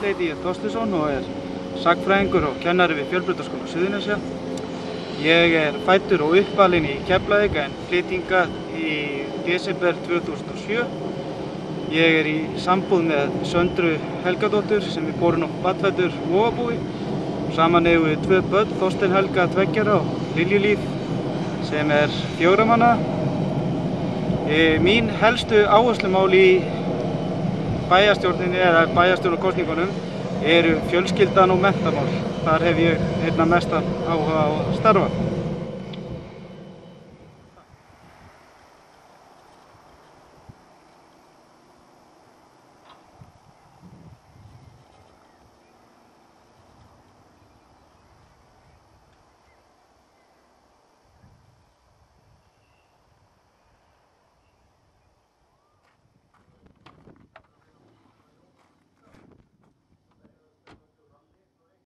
Gísli heiti ég Þorsteinsson og sagnfræðingur og kennari við Fjölbrautaskóla Suðurnesja. Ég fæddur og uppalinn í Keflavík en flyt hingað í desember 2007. Ég í sambúð með Söndru Helgadóttur sem borinn og barnfæddur Vogabúi. Saman eigum við 2 börn, Þorstein Helga 2 ára og Lilju Líf sem 4 manna. Mín helstu áherslumál í bæjarstjórninni eða bæjarstjórnarkosningunum eru fjölskyldan og menntamál. Þar hef ég einna mestan áhuga á að starfa.